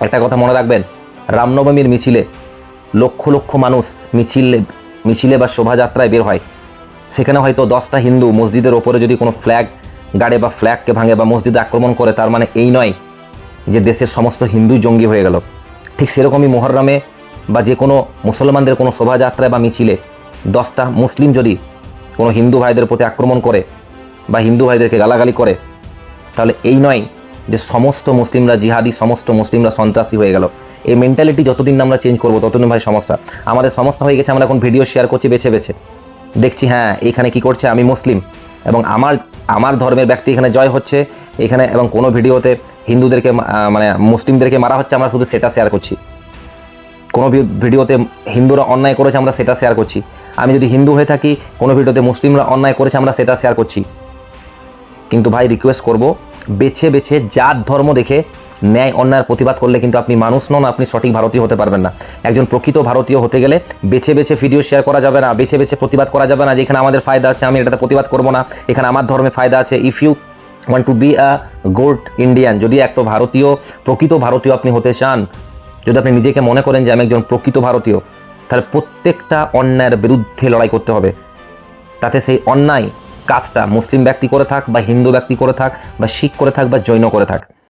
একটা কথা মনে রাখবেন, রামনবমীর মিছিলে লক্ষ লক্ষ মানুষ মিছিলে বা শোভাযাত্রায় বের হয়। সেখানে হয়তো 10টা হিন্দু মসজিদের ওপরে যদি কোনো ফ্ল্যাগ গাড়ে বা ফ্ল্যাগকে ভাঙে বা মসজিদে আক্রমণ করে, তার মানে এই নয় যে দেশের সমস্ত হিন্দুই জঙ্গি হয়ে গেল। ঠিক সেরকমই মুহররমে বা যে কোনো মুসলমানদের কোনো শোভাযাত্রায় বা মিছিলে 10টা মুসলিম যদি কোনো হিন্দু ভাইদের প্রতি আক্রমণ করে বা হিন্দু ভাইদেরকে গালাগালি করে, তাহলে এই নয় যে সমস্ত মুসলিমরা জিহাদি, সমস্ত মুসলিমরা সন্ত্রাসী হয়ে গেল। এই মেন্টালিটি যতদিন না আমরা চেঞ্জ করবো ততদিন ভাই সমস্যা। আমাদের সমস্যা হয়ে গেছে, আমরা এখন ভিডিও শেয়ার করছি বেছে বেছে, দেখছি হ্যাঁ এখানে কি করছে, আমি মুসলিম এবং আমার ধর্মের ব্যক্তি এখানে জয় হচ্ছে এখানে, এবং কোনো ভিডিওতে হিন্দুদেরকে মানে মুসলিমদেরকে মারা হচ্ছে, আমরা শুধু সেটা শেয়ার করছি। কোনো ভিডিওতে হিন্দুরা অন্যায় করেছে, আমরা সেটা শেয়ার করছি। আমি যদি হিন্দু হয়ে থাকি, কোনো ভিডিওতে মুসলিমরা অন্যায় করেছে, আমরা সেটা শেয়ার করছি। কিন্তু ভাই রিকোয়েস্ট করব, বেছে বেছে জাত ধর্ম দেখে ন্যায় অন্যায়ের প্রতিবাদ করলে কিন্তু আপনি মানুষ নন, আপনি সঠিক ভারতীয় হতে পারবেন না। একজন প্রকৃত ভারতীয় হতে গেলে বেছে বেছে ভিডিও শেয়ার করা যাবে না, বেছে বেছে প্রতিবাদ করা যাবে না যে এখানে আমাদের ফায়দা আছে আমি এটাতে প্রতিবাদ করব না, এখানে আমার ধর্মে ফায়দা আছে। If you want to be a good Indian, যদি একটা ভারতীয় প্রকৃত ভারতীয় আপনি হতে চান, যদি আপনি নিজেকে মনে করেন যে আমি একজন প্রকৃত ভারতীয়, তাহলে প্রত্যেকটা অন্যায়ের বিরুদ্ধে লড়াই করতে হবে। তাতে সেই অন্যায় কাজটা মুসলিম ব্যক্তি করে থাক বা হিন্দু ব্যক্তি করে থাক বা শিখ করে থাক বা জৈন করে থাক,